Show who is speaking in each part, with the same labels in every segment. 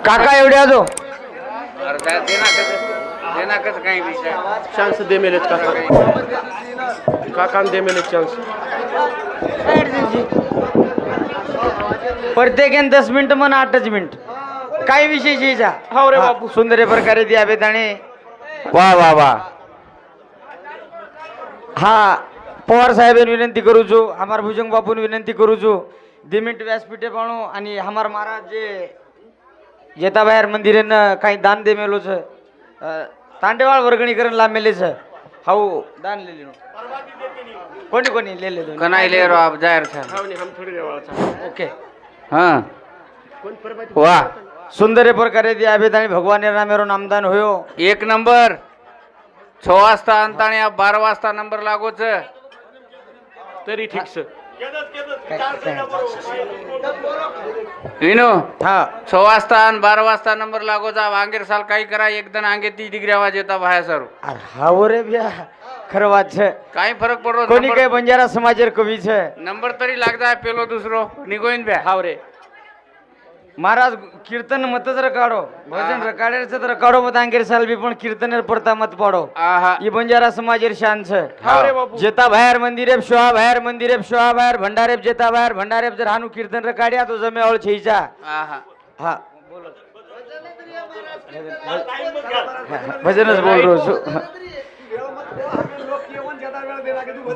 Speaker 1: काका एवढ्या जो
Speaker 2: काही विषय
Speaker 3: चान्स दे मेले काका दे मेले चान्स
Speaker 1: प्रत्येकाने 10 मिनिट मन 8 मिनिट काय विशेष यायचा
Speaker 3: हो रे बापू
Speaker 1: सुंदर प्रकारे द्यावेत आणि वा वा वा हा पवार साहेबांनी विनंती करू छो हमार भुजंग बापून विनंती करू छो 2 मिनिट व्यासपीठे पाणो आणि हमार महाराज जे जेता बाहेर मंदिरेन काही दान दे मेलो छ तांडेवाळ वर्गणीकरण लांबेले छ हाऊ दान लेले कोणी कोणी लेले दोन
Speaker 2: कनाई ले रो आप जाहिर था
Speaker 3: हम थोड़ी देवाचा
Speaker 1: ओके
Speaker 2: हाँ
Speaker 3: कोण परबाती
Speaker 1: वा सुंदर प्रकारे द्यावेत आणि भगवान नामेरो नामदान होयो
Speaker 2: 1 नंबर 6 वाजता अंताने 12 वाजता नंबर लागोच
Speaker 3: तरी ठीक से
Speaker 2: विनो
Speaker 1: हा
Speaker 2: 6 वाजता आणि 12 वाजता नंबर लागो जा वांगेर साल काही करा एकदम आंगे 30 डिग्री आवाज येता बाहेर सर
Speaker 1: अरे हाव रे बिया खरं वाच छ
Speaker 2: काही फरक पडो
Speaker 1: कोणी काय बंजारा समाजेर कवी छ
Speaker 2: नंबर तरी लाग जाय पेलो दुसरो निगोइन बे
Speaker 3: हाव रे
Speaker 1: महाराज कीर्तन मतच रकाडो भजन रकाडेर रकाडो मत आंगेर साल बी पण कीर्तनेर परता मत पाडो
Speaker 2: आहा
Speaker 1: ई बंजारा समाजेर शान छ
Speaker 3: हाव रे बापू
Speaker 1: जेता बाहेर मंदिरेब शोहा बाहेर मंदिरेब शोहा बाहेर भंडारेब जेता बाहेर भंडारेब जर हानू कीर्तन रकाड्या तो जमे ओळ छईचा
Speaker 2: आहा
Speaker 1: हा भजनच बोल रो छो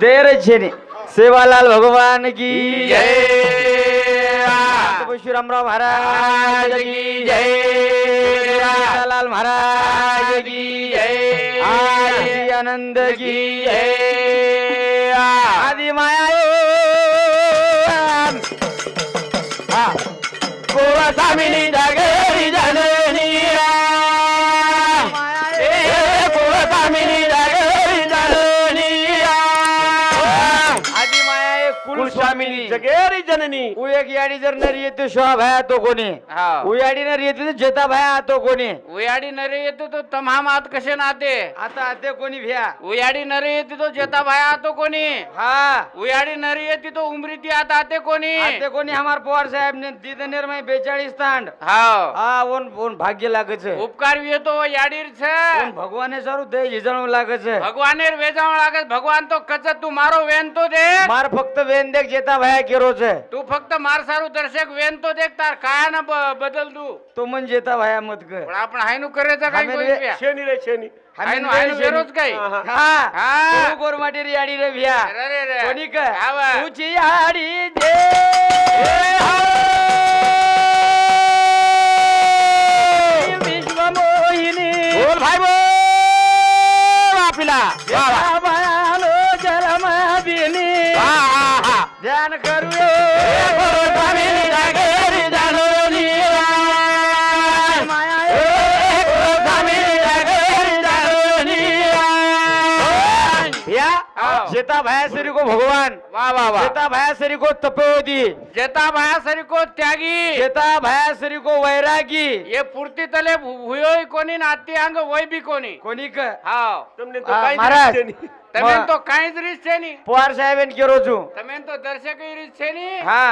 Speaker 1: देर छेने सेवालाल भगवान की
Speaker 2: जय
Speaker 1: परशुरामराव महाराज की जय लाल महाराज की जय आदि आनंद की जय आदि माया गोवासामिनी जागेरी जननी गोवासामिनी जागेरी जननी आदि माया कुलस्वामिनी
Speaker 3: जगेरी जननी
Speaker 1: एक याडी जर नरी येते शोभा भाया तो कोणी
Speaker 2: हा
Speaker 1: उयाडी नरी येते जेता भाया तो कोणी
Speaker 2: उयाडी नरे येतो तो तमाम आत कसे नाते
Speaker 1: आता आते कोणी भ्या
Speaker 2: उयाडी नरे येते तो जेता भाया आतो कोणी
Speaker 1: हा
Speaker 2: उयाडी नरे येते तो उमरीती आता आते कोणी
Speaker 1: आते कोणी हमार पवार साहेब ने दीदनेर में 42 तांड
Speaker 2: हाव
Speaker 1: हा ओन भाग्य लागे छे
Speaker 2: उपकार येतो याडीर छे
Speaker 1: ओन भगवाने सारू दे हिजणू लागे छे
Speaker 2: भगवानेर वेजाव लागे भगवान तो कच तू मारो वेन तो दे
Speaker 1: मार फक्त वेन देख जेता भाया केरो छे
Speaker 2: तू फक्त मार सारू दर्शक वेन तो देख तार काय ना बदल तू
Speaker 1: तो मन जेता भाया मत कर
Speaker 2: पण आपण हायनू करायचा काय
Speaker 1: आम्ही
Speaker 2: गोष्ट बे?
Speaker 3: शेनी रे शेनी
Speaker 2: हायनू हायनू वेरोच काय
Speaker 1: हा
Speaker 2: हा.
Speaker 1: तू गोरमाटी रे याडी रे भ्या
Speaker 2: अरे रे रे.
Speaker 1: कोणी का
Speaker 2: हावा.
Speaker 1: तुझी याडी दे विश्व मोहिनी
Speaker 2: बोल भाई बोल आपला
Speaker 1: भयालो जलमदिनी ध्यान करू जेता भाया सरी को भगवान
Speaker 2: वाह वाह वाह
Speaker 1: जेता भाया सरी को तपोदी
Speaker 2: जेता भाया सरी को त्यागी
Speaker 1: जेता भाया सरी को वैरागी
Speaker 2: ये पूर्ती तले हुयोय कोणी नाती अंग वय बी कोणी
Speaker 1: कोणी का
Speaker 2: हाव
Speaker 3: तुमने तो
Speaker 1: हा,
Speaker 3: काही
Speaker 1: महाराज.
Speaker 3: शेनी
Speaker 2: તમે તો કાંઈ જ રીત છે ની
Speaker 1: पवार साहेबांनी केरो छू
Speaker 2: તમે તો દર્શક રીત છે ની
Speaker 1: हा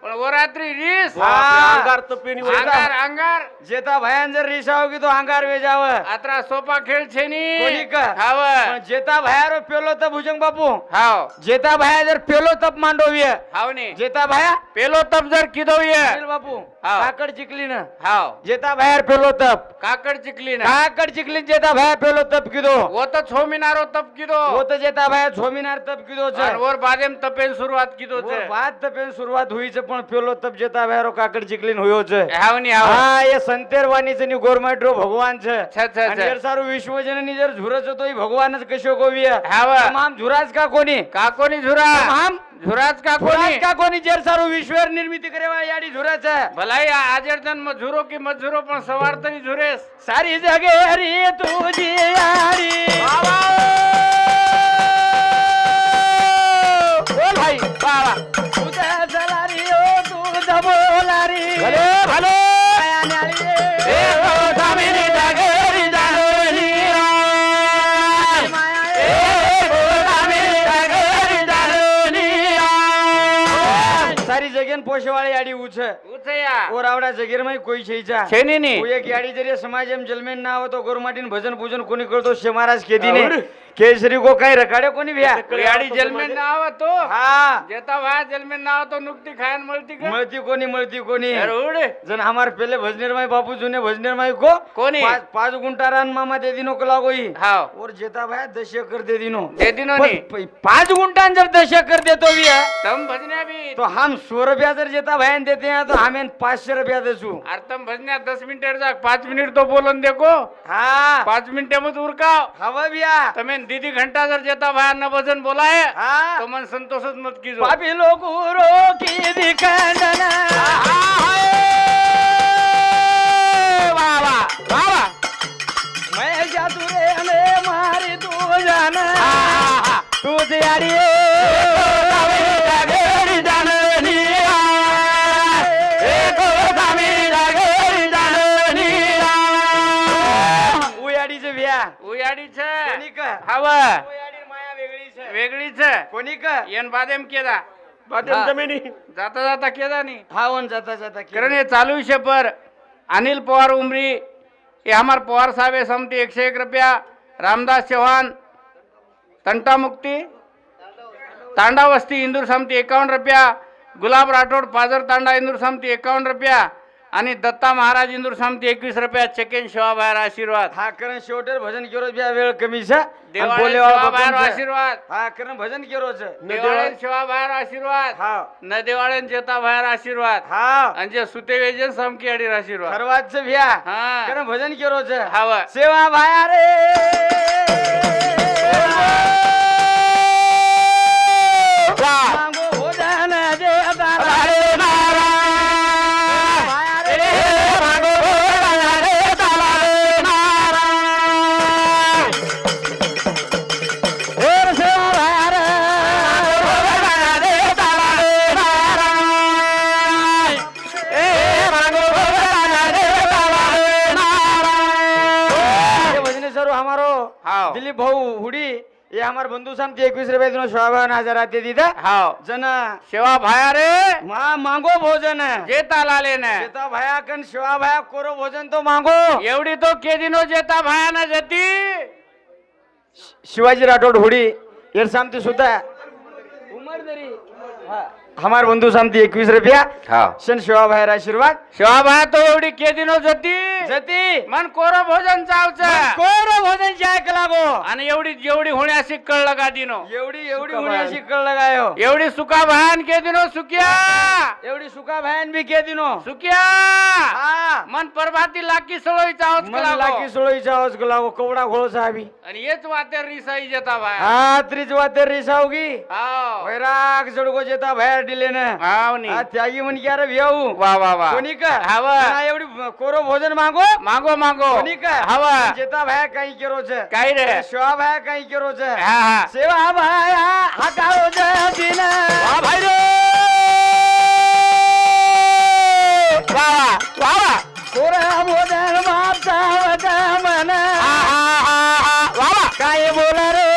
Speaker 2: પણ વરાત્રી રીસ
Speaker 3: अंगार तपेनी
Speaker 2: अंगार अंगार
Speaker 1: जेता भयान जर रिसाव की तो अंगार वेजाव
Speaker 2: आत्रा सोपा खेळ છે ની
Speaker 1: कोणी का
Speaker 2: हाव
Speaker 1: पण जेता भाया रो पेलो तब भुजंग बापू
Speaker 2: हाव
Speaker 1: जेता भाया जर पेलो तब मांडोवी
Speaker 2: हाव नी
Speaker 1: जेता भाया
Speaker 2: પેલો તપ જર કીધો ये
Speaker 1: अनिल बापू
Speaker 2: हा.
Speaker 1: काकड चिकली ना
Speaker 2: हाव
Speaker 1: जेता भाया पेलो तब
Speaker 2: કાકડ ચીકલી ના
Speaker 1: काकड चिकली जेता भाया पेलो तब कीधो
Speaker 2: वो तो छो मिनारो तप કીધો
Speaker 1: वो तो जेता भाया छोमिनार तब कीधो छे
Speaker 2: और बादेम तपेन शुरुआत કીધો
Speaker 1: वो
Speaker 2: છે
Speaker 1: बात तपेन सुरुवात हुई छे पण पेलो तब जेता भाया रो काकड चिकलीन हुयो छे
Speaker 2: હાવ ની હાવ
Speaker 1: हा ये संतेर वाणीचे नी गोरमाट रो भगवान छे
Speaker 2: છે છે
Speaker 1: आणि
Speaker 2: છે
Speaker 1: जर सारू विश्वजननी जर झुरच होतो ही भगवानच कशो गोविय
Speaker 2: हाव
Speaker 1: तमाम झुराज का कोणी
Speaker 2: કાકોની ઝુરા
Speaker 1: तमाम
Speaker 2: ઝુરાજ
Speaker 1: झुराज
Speaker 2: કાકોની
Speaker 1: का कोणी जर सारू विश्वर निर्मिती करेवा याडी झुराच
Speaker 2: ભલાઈ આજર જન મજૂરો की मजूरो पण सवार तरी झुरेस
Speaker 1: सारी जगे हरी तुझी यारी बोल भाई बाबा तुझा जलारी ओ तुझा बोलारी भले भले सारी जगेन पोशवाळी याडी उछ
Speaker 2: છે યા
Speaker 1: और आवड़ा जगीर में कोई छईचा
Speaker 2: છે ની ની
Speaker 1: કોઈ એક યાડી જરીએ સમાજ એમ જલમેન ના આવે તો ગોરમાટીન ભજન પૂજન કોની કરતો છે મહારાજ કેદી ને કેસરી કો કઈ રખાડે કોની ભ્યા
Speaker 2: યાડી જલમેન ના આવે તો
Speaker 1: હા
Speaker 2: જેતા ભાઈ જલમેન ના આવે તો નુકતી ખાયન મળતી કે
Speaker 1: મળતી કોની
Speaker 2: જરૂર
Speaker 1: जन हमार पहले भजनेर माई बापू जुने भजनेर माई को
Speaker 2: कोनी?
Speaker 1: पांच गुंटा रान मामा दे दिनो कला कोई
Speaker 2: हाव
Speaker 1: और जेता भाई 10 एकड़ दे दिनो
Speaker 2: दे दिनो नी
Speaker 1: 5 गुंटा जब 10 एकड़ देतो भी है
Speaker 2: तम भजन्या बी
Speaker 1: तो हम 100 रुपया जर जेता भाई देते हैं तो हमें 500 रुपया देसू
Speaker 2: अरे तम भजन्या 10 मिनिट जा 5 मिनिट तो बोलन देखो
Speaker 1: हाँ
Speaker 2: 5 मिनिट में उरकाव
Speaker 1: हवा भैया
Speaker 2: તમે દીદી ઘંટા જર જેતા ભાઈ ન ભજન બોલાય
Speaker 1: हाँ
Speaker 2: તો મન સંતોષ જ મત કીજો
Speaker 1: पापी लोग रो की दिखंडना
Speaker 2: વાહ વાહ વાહ વાહ
Speaker 1: मैं जादू रे में मारी तू जाना तू दियारी उयाडी जे भ्या
Speaker 2: ઉયાડી છે
Speaker 1: कोणी का
Speaker 2: હવે
Speaker 1: उयाडी माया वेगळी છે
Speaker 2: વેગળી છે
Speaker 1: कोणी का
Speaker 2: એન બાદ એમ કેદા
Speaker 3: बातें जमिनी
Speaker 2: जाता जाता केदा नहीं
Speaker 1: हावन जाता जाता
Speaker 2: कारण हे चालू विषय पर अनिल पवार उमरी ये हमारे पवार साहब है समती 101 रुपया रामदास चौहान तंटा मुक्ति तांडा वस्ती इंदूर समती 51 रुपया गुलाब राठोड पाजर तांडा इंदूर समती 51 रुपया आणि दत्ता महाराज इंदूर समती 21 रुपया चेकेन शिवा बाहेर आशीर्वाद
Speaker 1: हा करण शेवटेर भजन केरो ब्या वेळ कमी છે
Speaker 2: देवाळे
Speaker 1: बोले वाला
Speaker 2: शिवा बाहेर
Speaker 1: भजन છે.
Speaker 2: आशीर्वाद
Speaker 1: हा करण भजन केरो છે
Speaker 2: देवाळे शिवा बाहेर आशीर्वाद
Speaker 1: हा
Speaker 2: न देवाळे जेता बाहेर आशीर्वाद
Speaker 1: हा
Speaker 2: आणि जे सुते वेजन समकी अडीर आशीर्वाद
Speaker 1: सर्वात છે भ्या
Speaker 2: हा
Speaker 1: करण भजन केरो છે
Speaker 2: हाव
Speaker 1: सेवा भाया रे मांगो भोजन जे दारा
Speaker 2: हाव
Speaker 1: दिलीप भाऊ हुडी ये हमार बंधू सामती 21 रुपये दिनो 52,000 आते दीदा
Speaker 2: हाव
Speaker 1: जन
Speaker 2: शिवा भाया रे
Speaker 1: मा मांगो भोजन
Speaker 2: जेता लाले ने
Speaker 1: जेता भाया कन शिवा भाया कोरो भोजन तो मांगो
Speaker 2: एवढी तो केदिनो जेता भाया ना जती
Speaker 1: शिवाजी राठोड हुडी येर सामती सुद्धा उमर दरी हमार बंधू सामती 21 रुपया
Speaker 2: हाव
Speaker 1: शन शिवा भायर आशीर्वाद
Speaker 2: शिवा भाया तो एवढी केदिनो जती
Speaker 1: जती
Speaker 2: मन कोरो भोजन चावचं
Speaker 1: कोरो भोजन चाय लागो
Speaker 2: आणि एवढी जेवढी होण्याशी कळलं का दिनो
Speaker 1: एवढी होण्याशी कळ लगायो
Speaker 2: एवढी सुका भायान केदिनो सुक्या
Speaker 1: एवढी सुका भायन बी के दिनो
Speaker 2: सुक्या
Speaker 1: हा
Speaker 2: मन परभाती लाकी सळोई चावच
Speaker 1: मन लाकी सोळीचा आवाज लागो कवडा घोळ साहेबी
Speaker 2: आणि हेच वातेर रिसाई जेता भाया
Speaker 1: हा त्रिज वाते रिसावगी
Speaker 2: हाव
Speaker 1: वैराग जडगो जेता बाहेर दिले ना
Speaker 2: हाव नी
Speaker 1: हा त्यागी म्हण क्या रे भेऊ
Speaker 2: वा वा वा
Speaker 1: कोणी का
Speaker 2: हाव
Speaker 1: हा, एवढी कोरो भोजन मागो
Speaker 2: मागो मागो
Speaker 1: कोणी का
Speaker 2: हाव
Speaker 1: जेता भाया काही केरो छे
Speaker 2: काय रे
Speaker 1: शिवा भाया काही केरो छे
Speaker 2: हा हा
Speaker 1: सेवा भाया हकाओ जदिन
Speaker 2: वा भाई रे वा वा वा
Speaker 1: कोरा भोजन माता मन
Speaker 2: हा हा हा वा वा
Speaker 1: काय बोल रे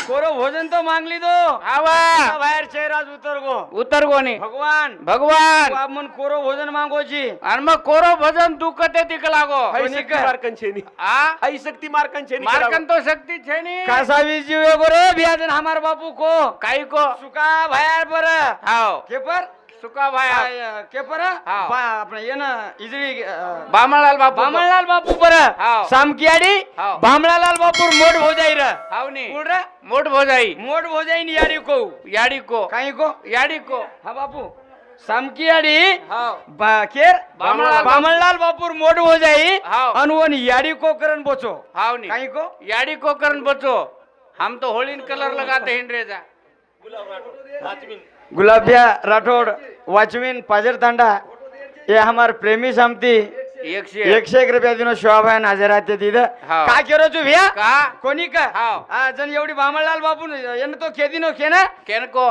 Speaker 1: कोरो भोजन तो मांग ली दो
Speaker 2: हावा
Speaker 1: बाहेर चेहराज उतर गो
Speaker 2: उतर गोनी
Speaker 1: भगवान
Speaker 2: भगवान
Speaker 1: आप मन कोरो भोजन मांगो जी
Speaker 2: आणि मग कोरो भजन दुखते तिक लागो
Speaker 3: हाई शक्ती मार्कन छेनी
Speaker 2: आ
Speaker 3: हाई शक्ती मार्कन छेनी
Speaker 2: मार्कन तो शक्ति छे नी
Speaker 1: कासावी जीव गोरे बियाजन हमार बापू को
Speaker 2: काही को
Speaker 1: सुका भायर पर
Speaker 2: हाव
Speaker 1: के पर
Speaker 2: सुका भाया
Speaker 1: के पर
Speaker 2: हाव.
Speaker 1: आपण ये ना इजळी
Speaker 2: बामणलाल बापू
Speaker 1: बामणलाल बापू पर
Speaker 2: हाव.
Speaker 1: सामकियाडी
Speaker 2: हाव.
Speaker 1: बामणलाल बापू मोड हो जाई र
Speaker 2: हाव नी
Speaker 1: कोण रे
Speaker 2: मोठ भोजाई
Speaker 1: मोड हो जाई नी याडी को
Speaker 2: याडी को
Speaker 1: काही को
Speaker 2: याडी को
Speaker 1: हा बापू सामकियाडी
Speaker 2: हाव
Speaker 1: केर
Speaker 2: बामणलाल
Speaker 1: बामणलाल बापूर मोड हो जाई
Speaker 2: हाव.
Speaker 1: अनुवन याडी को करन बोचो
Speaker 2: हाव नी
Speaker 1: काही को
Speaker 2: याडी को करन बचो हम तो होलीन कलर लगाते हिंडरे जा
Speaker 1: गुलाबिया राठौड़ वॉचमैन पाजर तांडा ये हमार प्रेमी सामती 101 रुपया दिनो शिवाबाई हजर राहते तिथं
Speaker 2: हाव.
Speaker 1: काय केरो तू भैया
Speaker 2: का
Speaker 1: कोणी का
Speaker 2: हाव.
Speaker 1: जण एवढी बामणलाल बापू यांना तो खेदीनो खेना
Speaker 2: केनको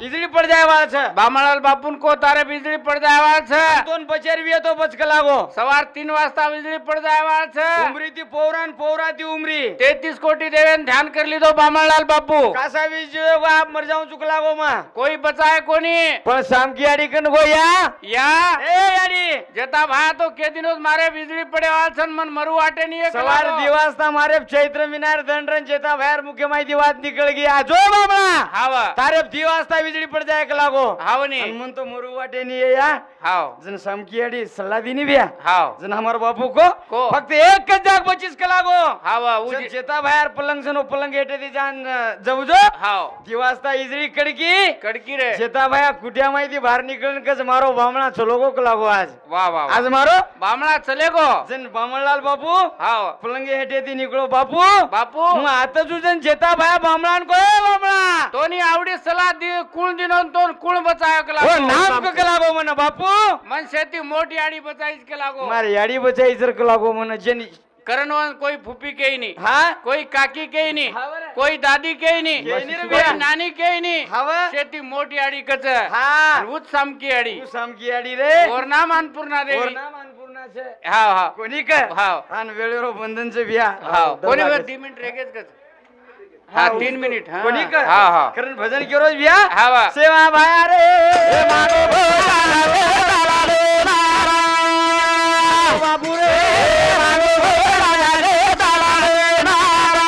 Speaker 1: इजली पड जाय वाळ छ
Speaker 2: बामणालाल बापून को तारे बिजली पड जायवाळ छ
Speaker 1: दोन बचेर भी तो बचक लागो
Speaker 2: सवार 3 वाजता बिजली पड जायवाळ छ
Speaker 1: उमरी ती पौरान पौरा ती उमरी
Speaker 2: 33 कोटी देवेन ध्यान कर लीधो बामणलाल बापू
Speaker 1: कासा बीज बाप मर जाऊन चुक लागो मा
Speaker 2: कोई बचाए कोनी
Speaker 1: पण शाम की आड़ी कन गो
Speaker 2: या
Speaker 1: ए यारी
Speaker 2: जता भा तो के दिनोस मारे बिजली पड़े वाल छन मन मरु वाटे नहीं
Speaker 1: सवार दिवासता मारे चैत्र मिनार दंडरन जेता बाहेर मुख्य माहिती बात निकल गया जो बाबा
Speaker 2: हाव
Speaker 1: तारे दिवासता बिजली पड जाय का लागो
Speaker 2: हाव नी
Speaker 1: मन तो मरु वाटे नहीं है या
Speaker 2: हाव
Speaker 1: जन शाम की आड़ी सल्ला दीनी बिया
Speaker 2: हाव
Speaker 1: जन हमार बापू को
Speaker 2: को?
Speaker 1: फक्त एक जाग बचीस का लागो
Speaker 2: हाव
Speaker 1: जन जेता बाहेर पलंग जनो पलंग हेटे ती जान जाऊ जो
Speaker 2: हाव
Speaker 1: दिवासता इजरी कडकी
Speaker 2: कडकी रे
Speaker 1: जेता बाया कुट्या माहिती बाहेर निकलन कस मारो बामणा चलो गो लागो आज
Speaker 2: वाह वाह
Speaker 1: आज मारो
Speaker 2: बामणा चले गो
Speaker 1: जन बामणलाल बापू
Speaker 2: हाव
Speaker 1: पलंगे हेटे ती निकलो बापू
Speaker 2: बापू
Speaker 1: मग आता तुझं जेता बाया बामणान को बामणा
Speaker 2: तोनी आवडी सलाह दी कुळ दिनोन तो कुळ बचाय
Speaker 1: ओ
Speaker 2: कला
Speaker 1: नाम का लागो मन बापू
Speaker 2: मन शेती मोठी आडी बचाईस के लागो
Speaker 1: मारे याडी बचाई जर का लागो मन जेनी
Speaker 2: करणवन कोई फुपी के ही नहीं
Speaker 1: हा
Speaker 2: कोई काकी के ही नहीं
Speaker 1: हा बरं.
Speaker 2: कोई दादी के ही नहीं
Speaker 1: के नहीं रे
Speaker 2: कोई
Speaker 1: भैया.
Speaker 2: नानी के ही नहीं
Speaker 1: हा बरं.
Speaker 2: शेती मोठी आडी कच
Speaker 1: हा
Speaker 2: उच सामकी आडी
Speaker 1: तू सामकी याडी रे
Speaker 2: और नाम अन्नपूर्णा
Speaker 1: और
Speaker 2: देवी
Speaker 1: नाम अन्नपूर्णाचे
Speaker 2: हाव हाव
Speaker 1: कोणी का
Speaker 2: हाव.
Speaker 1: आणि वेळेवर बंधनचे बिया
Speaker 2: हाव कोणी 3 मिनिट रेगेच कच हा 3 मिनिट हा
Speaker 1: कोणी का
Speaker 2: हा हा
Speaker 1: कारण भजन केरो बिया
Speaker 2: हा वा.
Speaker 1: सेवा भाया रे मागो भोला रे बाबू रे मागो भोला रे ताला रे नारा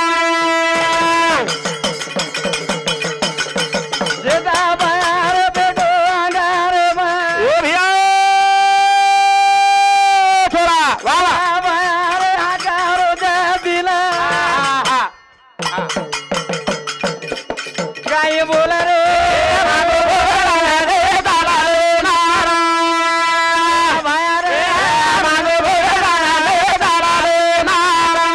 Speaker 1: जेदा भाया रे बेटो अंगारे मा
Speaker 2: ओ भैया थोड़ा वाह वाह
Speaker 1: भाया रे हजारो दे दिला काय बोला रे मागो भोला रे ताला रे नारा भाया रे मागो भोला रे ताला रे नारा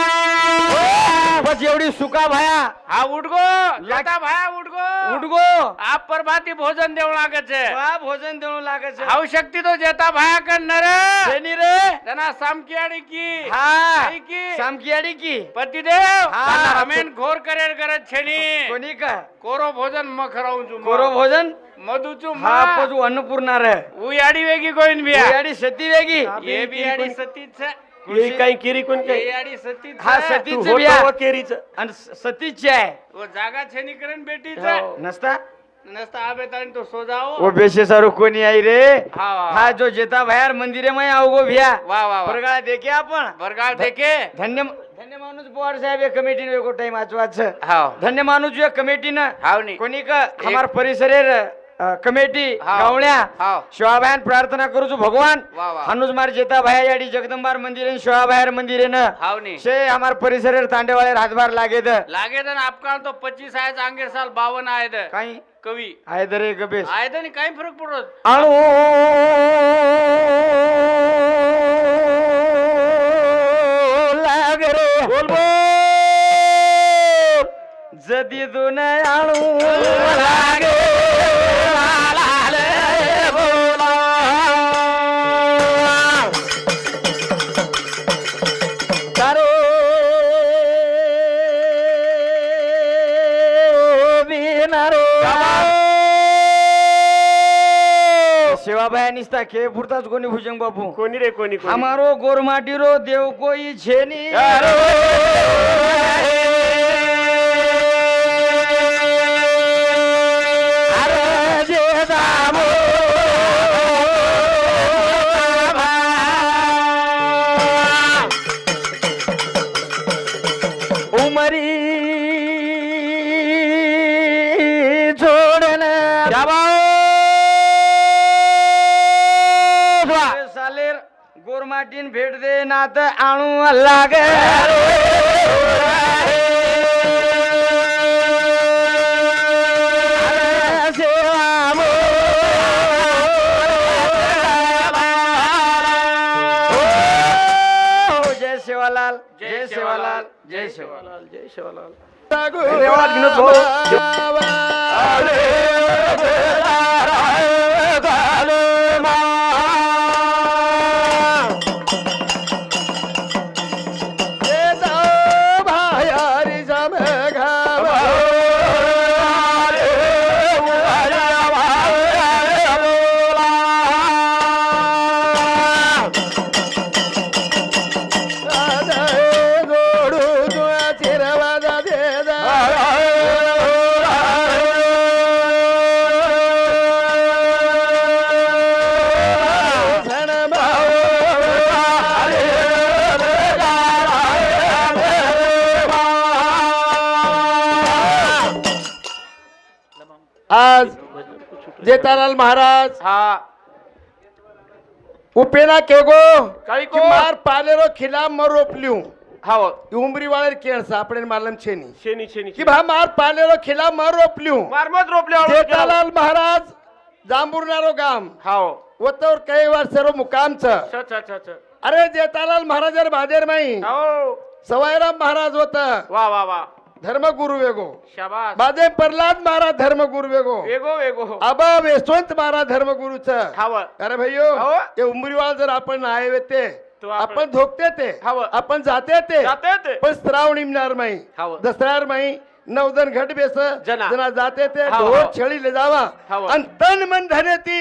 Speaker 1: बस एवढी सुका भाया
Speaker 2: हा उठ गो लता भाया उठ गो
Speaker 1: उठ गो
Speaker 2: आप परभाती भोजन देव लागे छे
Speaker 1: वा भोजन देऊ लागे છે
Speaker 2: हाउ शक्ति तो जेता भाया कर नर
Speaker 1: જેની રે
Speaker 2: जना सामकियाड़ी की
Speaker 1: હા
Speaker 2: आई की
Speaker 1: સામકીયાડી की
Speaker 2: पतिदेव
Speaker 1: હા.
Speaker 2: हमेन घोर करेर करत छेनी
Speaker 1: कोणी का
Speaker 2: कोरो भोजन म खराऊं छु
Speaker 1: कोरो भोजन
Speaker 2: मधु छु
Speaker 1: हा पजू अन्नपूर्णा रे
Speaker 2: उ याडी वेगी कोइन बिया
Speaker 1: याडी सती वेगी
Speaker 2: ये भी याडी सती छ
Speaker 3: हे काही केरी कोण
Speaker 2: ये
Speaker 3: काही
Speaker 2: याडी सती
Speaker 1: हा
Speaker 2: छ
Speaker 1: सती
Speaker 3: तू
Speaker 1: च बिया
Speaker 3: होतो केरीच
Speaker 1: आणि सतीची आहे
Speaker 2: वो जागा छेनी करन बेटी छ
Speaker 1: नसता
Speaker 2: नसता आबे तान तो सो जाओ
Speaker 1: ओ बेशे सारू कोणी आई रे
Speaker 2: हा
Speaker 1: हा जो जेता बाहेर मंदिरे मै आवगो भिया
Speaker 2: वाह वाह वाह
Speaker 1: परगाळ देखे आपण
Speaker 2: बरगाळ देखे
Speaker 1: धन्य धन्य माणूस पवार साहेब एक कमिटीने एको टाइम आचवाच
Speaker 2: हाव
Speaker 1: धन्य माणूस जो कमिटीनं
Speaker 2: हाव नी
Speaker 1: कोणी का हमार परिसरेर कमिटी
Speaker 2: हाव.
Speaker 1: गावण्या
Speaker 2: हाव
Speaker 1: शिवाबायन प्रार्थना करू छु भगवान
Speaker 2: वाह वाह
Speaker 1: हनुज मार जेता भाया याडी जगदंबार मंदिरे शिवाबायर मंदिरे न
Speaker 2: हाव नी
Speaker 1: शे हमार परिसरेर तांडेवाळे हातभार लागे द
Speaker 2: लागे दन आपका तो 25 आए आंगे साल 52 आए द
Speaker 1: काही
Speaker 2: कवी
Speaker 1: आहे दरे गबेस
Speaker 2: आए दन काही फरक पडतो
Speaker 1: आणू लाग रे बोल बोल जदी दुन आणू लागे लाले बोला तारे बिनारे शिवाबाया निस्ता के पुरताच कोणी भुजंग बापू
Speaker 3: कोणी रे कोणी कोणी
Speaker 1: हमारो गोरमाटीरो देव कोई छेनी अरे जे दामो उमरी जोडन सालेर गोरमाटीन भेट दे नात आणू लागे जय सेवालाल जय सेवालाल जय सेवालाल
Speaker 3: जय शिवलाल
Speaker 1: धन्यवाद विनोद भाऊ
Speaker 3: आज जेठालाल महाराज
Speaker 2: हा
Speaker 3: उपेना केगो
Speaker 2: कई को?
Speaker 3: कि मार पालेरो खिला मर रोपलियो
Speaker 2: हाव
Speaker 3: उमरी वाले केण सापडे मालम छेनी
Speaker 2: शेनी शेनी
Speaker 3: कि भा मार पालेरो खिला मर रोपलियो
Speaker 2: मारमत रोपले
Speaker 3: जेठालाल महाराज जांबुरनारो गाम
Speaker 2: हाव
Speaker 3: वतोर कई वार सर्व मुकाम छ
Speaker 2: छ छ छ छ
Speaker 3: अरे जेठालाल महाराजर बादेर माई
Speaker 2: हाव
Speaker 3: सवाईराम महाराज होता
Speaker 2: वा वा वा
Speaker 3: धर्मगुरु वेगो
Speaker 2: शाबास
Speaker 3: बादे प्रल्हाद महाराज धर्मगुरु वेगो
Speaker 2: वेगो वेगो
Speaker 3: अब यशवंत महाराज धर्मगुरु छ
Speaker 2: हाव
Speaker 3: अरे भैयो
Speaker 2: हो.
Speaker 3: ये उमरीवाल जर आपण आए होते
Speaker 2: तो आपण-
Speaker 3: आपण धोकते ते
Speaker 2: हाव.
Speaker 3: आपण जाते ते
Speaker 2: जाते ते
Speaker 3: पण श्रावणी मिनार माई
Speaker 2: हाव.
Speaker 3: दसरार माई नवदन घट बेस
Speaker 2: जना.
Speaker 3: जाते ते
Speaker 2: हाव,
Speaker 3: ढोर
Speaker 2: हाव.
Speaker 3: छेळी ले जावा
Speaker 2: हाव.
Speaker 3: आणि तन मन धने ती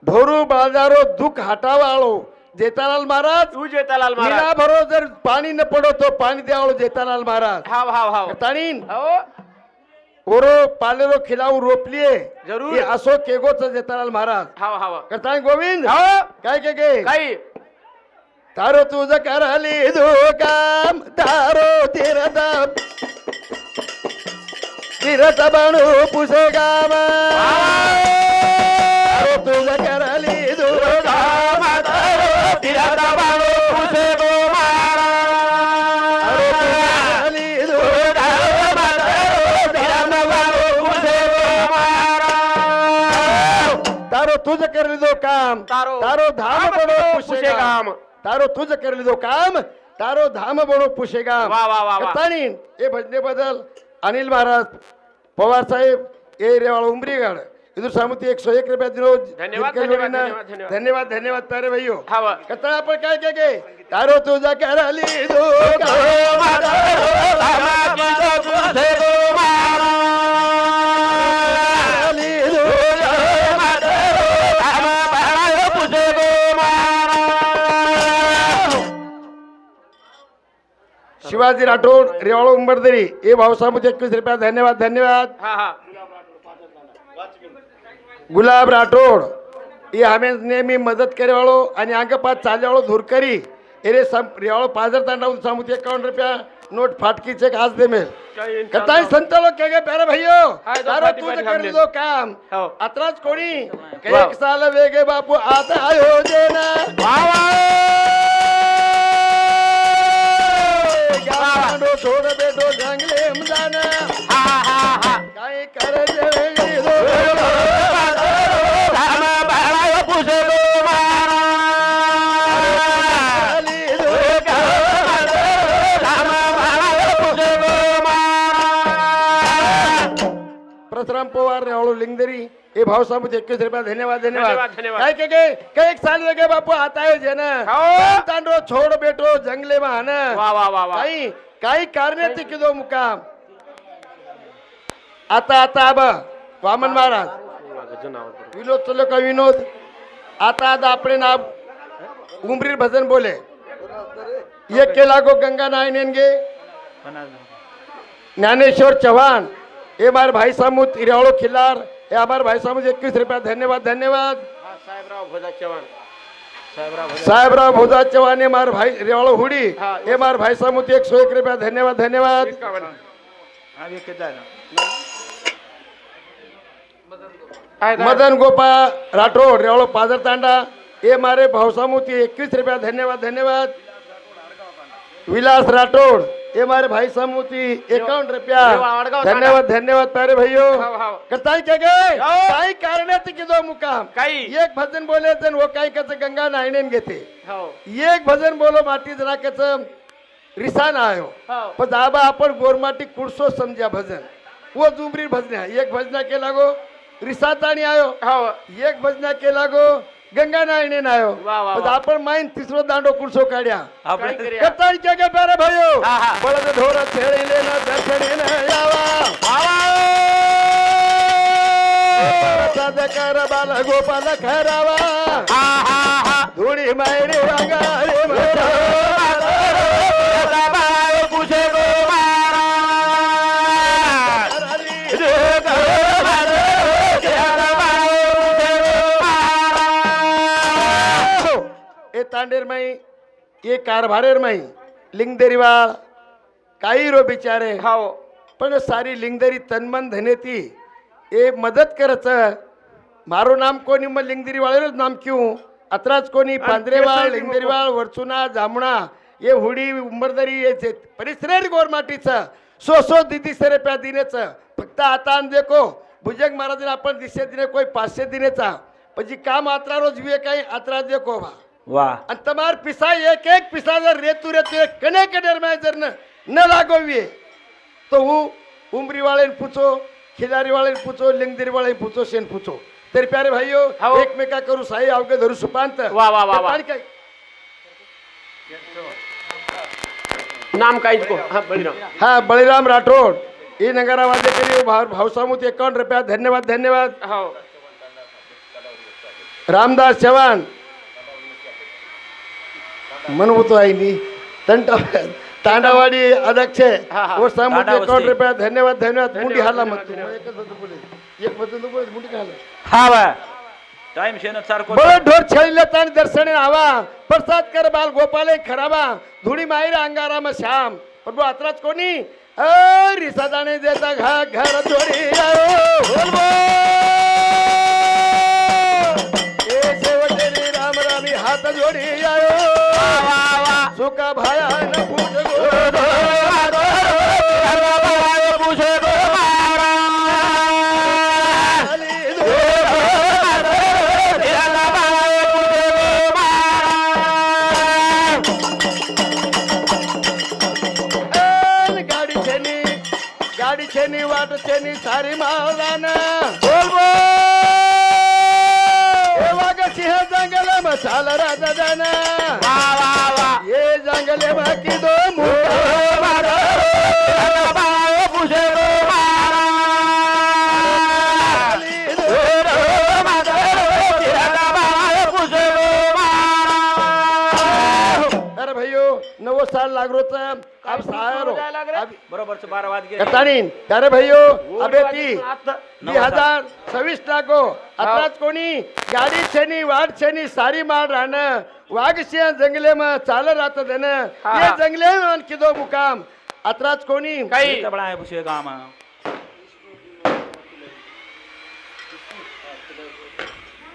Speaker 3: ढोरू बाजारो दुख हटावाळो जेठालाल महाराज
Speaker 2: तू जेतालाल
Speaker 3: मीना
Speaker 2: महाराज
Speaker 3: भरो जर पाणी न पडो तो पाणी द्यावळो जेठालाल महाराज
Speaker 2: हाव हाव हाव
Speaker 3: ताणीन
Speaker 2: हो
Speaker 3: ओरो पालेरो खिलाऊ रोपलिये
Speaker 2: जरूर.
Speaker 3: हे असो केगोच जेठालाल महाराज
Speaker 2: हाव हाव
Speaker 3: करताय गोविंद
Speaker 2: हाव
Speaker 3: काय के गे
Speaker 2: काही
Speaker 3: तारो तुझ करली दो काम तारो तीरथ तीरथ बनू पुसे गाम तारो तुझ करली दो काम तारो तीरथ बनू पुसे तारो तुझ करली दो काम
Speaker 2: तारो
Speaker 3: तारो धाम बनो
Speaker 2: पुसे
Speaker 3: पुसे गाम
Speaker 2: गाम.
Speaker 3: तारो तुझ करली दो काम तारो धाम बनो पुसे गाम
Speaker 2: वा वा वा वा
Speaker 3: ताणीन हे भजने बदल अनिल महाराज पवार साहेब ए रेवाळ उमरीगड इधर सामुती 101 रुपया दिनो
Speaker 2: धन्यवाद,
Speaker 3: जिनके
Speaker 2: धन्यवाद,
Speaker 3: जोडीनं
Speaker 2: धन्यवाद, धन्यवाद.
Speaker 3: धन्यवाद धन्यवाद तारे भाईयो
Speaker 2: हाव
Speaker 3: कथा आपण काय के गे तारो तुझा करली दो शिवाजी राठोड रेवाळ उंबरदरी ए भाऊसामुती 21 रुपया धन्यवाद धन्यवाद
Speaker 2: हा हा
Speaker 3: गुलाब राठोड ये हमें नेहमी मदत करेवाळो आणि अंगपात चालवाळो धुरकरी एरे रेवाळो पाजर तांडा सामुती 51 रुपया नोट फाटकी चेक आज दे मेल कताई संतलो के गे प्यारे भैयो
Speaker 2: हाय, दो
Speaker 3: तारो
Speaker 2: फाटी
Speaker 3: तू
Speaker 2: फाटी
Speaker 3: कर
Speaker 2: हमने.
Speaker 3: दो काम
Speaker 2: हो.
Speaker 3: अत्राच कोणी
Speaker 2: वाव.
Speaker 3: एक साल वेगे बापू आता आयो देना गावांडो छोड बेटो जंगले जाना काय करे जळगी दो परशुराम पवार रेवाळो लिंगदरी ए भाव सामुत 21 रुपया धन्यवाद
Speaker 2: धन्यवाद,
Speaker 3: धन्यवाद
Speaker 2: धन्यवाद.
Speaker 3: काय के गे काय एक साल वेगे बापू आता है जेना
Speaker 2: हो.
Speaker 3: तांडो छोड बेटो जंगले में आना
Speaker 2: वा वा वा वा
Speaker 3: काही काही कारणे ते किदो मुकाम आता आता अब वामन महाराज विनोद चलो का विनोद आता आता अपने नाम उमरीर भजन बोले ये केला को गंगा नायनेंगे ज्ञानेश्वर चौहान ये हमारे भाई सामुत इरावड़ो खिलार ये हमारे भाई सामुत 21 रुपया धन्यवाद धन्यवाद
Speaker 2: साहेबराव भोजा चव्हाण साहेबराव भोजा
Speaker 3: साहेबराव भोजा चौहान ये हमारे भाई रेवाड़ो हुडी
Speaker 2: हाँ,
Speaker 3: ये हमारे भाई सामुत 101 रुपया धन्यवाद धन्यवाद मदन गोपाल राठौड़ रेवाड़ो पाजर तांडा ये हमारे भाव सामुती 21 रुपया धन्यवाद धन्यवाद विलास राठौड़ ये हमारे भाई सामुती 51 रुपया
Speaker 2: वडगाव
Speaker 3: धन्यवाद धन्यवाद प्यारे भाइयों
Speaker 2: हाव, हाव.
Speaker 3: कताई के गए
Speaker 2: हाव.
Speaker 3: काही कारणात किदो मुकाम
Speaker 2: काही.
Speaker 3: एक भजन बोले जन वो काही कच गंगा नायनेन घेते
Speaker 2: हो
Speaker 3: एक भजन बोलो माटी जरा कच रिसान आयो
Speaker 2: हो
Speaker 3: पण दाबा आपण गोरमाटी कुडसो समजा भजन वो जुमरी भजना एक भजना के लागो रिसाताणी आयो
Speaker 2: हो
Speaker 3: एक भजना के लागो गंगा नायनेन आयो
Speaker 2: वा, वा,
Speaker 3: पण
Speaker 2: वा.
Speaker 3: आपण माईन तिसरो दांडो कुडसो काढ्या
Speaker 2: काय करूया?
Speaker 3: कताई के गे प्यारे भाइयों
Speaker 2: हा, हा.
Speaker 3: बळद ढोर छेळीले ना दर्शनी न यावा कर बाल गोपाल खरावा धुळी मायरी वागारे ए तांडेर माई ये कारभारेर माई लिंगदेरीवाळ काही रो बिचारे
Speaker 2: हो
Speaker 3: पण सारी लिंगदरी तन्मन धनेती એ મદદ કરે છે. મારું નામ કોની માં લિંગદરી વાળો નામ ક્યું અતરાજ કોની પાંદરેવાળ લિંગદરીવાળ વરસુના જામણા એ હુડી ઉંબરદरी એ છે परिसर गोरमाटी છે 100 दीदी से रुपया दिनेचं फक्त आता आणि देखो भुजंग महाराजांना आपण दिसे दिने कोई 500 दिनेचा પછી કામ આતરા રોજ વે કઈ આતરા દેખો વા
Speaker 1: વાહ
Speaker 3: અને તમાર પિસા એક પિસા જર રેતુ રેતુ કને કડર માં જર ન લાગોવીએ તો હું ઉમરી વાળાને પૂછો ખિલારી વાળાને પૂછો લિંગદરી વાળાને પૂછો શેન પૂછો तेरे प्यारे भाइयों एकमेका करू साई आवगे धरू सुपांत
Speaker 2: वाह, वाह, वाह, वाह. नाम काय इसको हाँ बलिराम
Speaker 3: हाँ बलिराम राठोड ये नगारा वादे के लिए भावसामुत 51 रुपया धन्यवाद धन्यवाद
Speaker 2: हो
Speaker 3: रामदास चव्हाण मनवू तो आई नहीं तांडावाड़ी अध्यक्ष
Speaker 2: हाँ, हाँ.
Speaker 3: वो सामुत
Speaker 4: तांडावस्ती.
Speaker 3: 51 रुपया धन्यवाद धन्यवाद मुंडी हाला मत तू. एक बंद बोले एक बंद बोले मुंडी हाला
Speaker 1: हा बा
Speaker 4: टाइम शेनत सारखो
Speaker 3: बड़े ढोर छळीले ताण दर्शने आवा प्रसाद कर बाल गोपाले खराबा धुडी मायरा अंगारा में श्याम प्रभु आत्राच कोणी रिसा जाणे देता घा घर जोडी आयो बोल बोल ए शेवटेरी राम रामी हात जोडी आयो सुका भाया न पूज गो गाडी छेनी वाट छेनी सारी मावलाना बोल बोल ए वाग सिंह जंगल में चाल राजा जाना वाह वाह वाह ये जंगल में की दो मुका मारा बाबा पूछे रो मारा अरे भैयो 9 साल लाग रो था अब सारो
Speaker 4: बरोबर 12 वाज गेले
Speaker 3: कतानीन त्यारे भैयो अबे ती 2026 लागो आताच कोणी गाडी छेनी वाट छेनी सारी मार राहणं वाघशिया जंगले में चाल राहत देन ये जंगले में किदो मुकाम आत्राच कोणी
Speaker 2: काही
Speaker 4: तबळा आहे पुशे गामा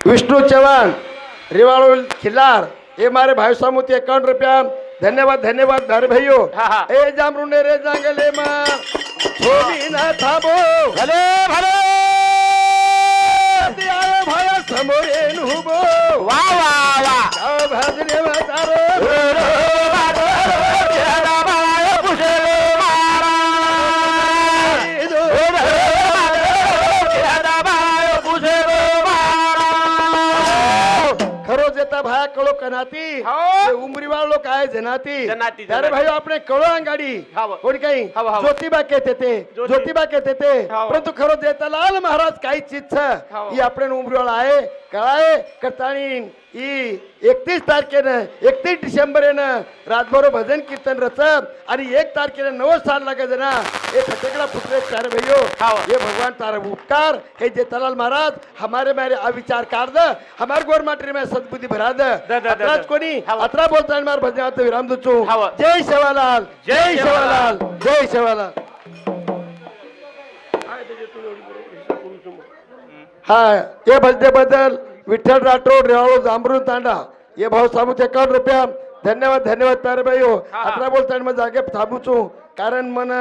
Speaker 3: विष्णु चव्हाण रिवाड़ो खिलार ये मारे भाई सामुत 51 रुपया धन्यवाद धन्यवाद धारे भैयो
Speaker 2: हाँ, हाँ.
Speaker 3: ए जामरुने रे जंगले में छोड़ी ना थाबो भले भले आए भाया समोरे नुहुबो
Speaker 2: वाह वाह वाह
Speaker 3: गाव भाजने में तारो खरो जेता भाया कळो कनाती
Speaker 2: हो.
Speaker 3: ये उमरी वालो काय जनाती
Speaker 2: जनाती,
Speaker 3: अरे
Speaker 2: जनाती.
Speaker 3: भाई आपने कळो अंगाडी
Speaker 2: हाव.
Speaker 3: कोणी काही
Speaker 2: हाव, हाव.
Speaker 3: ज्योतिबा कहते थे ज्योतिबा कहते थे
Speaker 2: हाव.
Speaker 3: परंतु खरो जेतालाल महाराज काही चीज छ
Speaker 2: हाव.
Speaker 3: ही आपण उमरी वाला आहे कळाय करतानी ही 31 तारखेनं 31 डिसेंबरेनं रातभर भजन कीर्तन रचब आणि 1 तारखेनं 9 साल लागे जना ये फटेकड़ा पुतले चार भैयो
Speaker 2: हाव.
Speaker 3: ये भगवान तारा उपकार हे जेतालाल महाराज हमारे मेरे अविचार कार द हमारे गोर माटी में सद्बुद्धि भरा द
Speaker 2: द.
Speaker 3: अत्राच कोणी
Speaker 2: हाव.
Speaker 3: अत्रा बोलता मार भजनात विराम दुचू
Speaker 2: हाव.
Speaker 3: जय सेवालाल जय सेवालाल जय सेवालाल हा ये भजने बदल विठ्ठल राठोड रेवाळो जांभरून तांडा ये भाव सामू 51 रुपया धन्यवाद धन्यवाद प्यारे भाईओ
Speaker 2: हा, हा.
Speaker 3: अत्रा बोलता मैं जागे थांबूचू कारण मन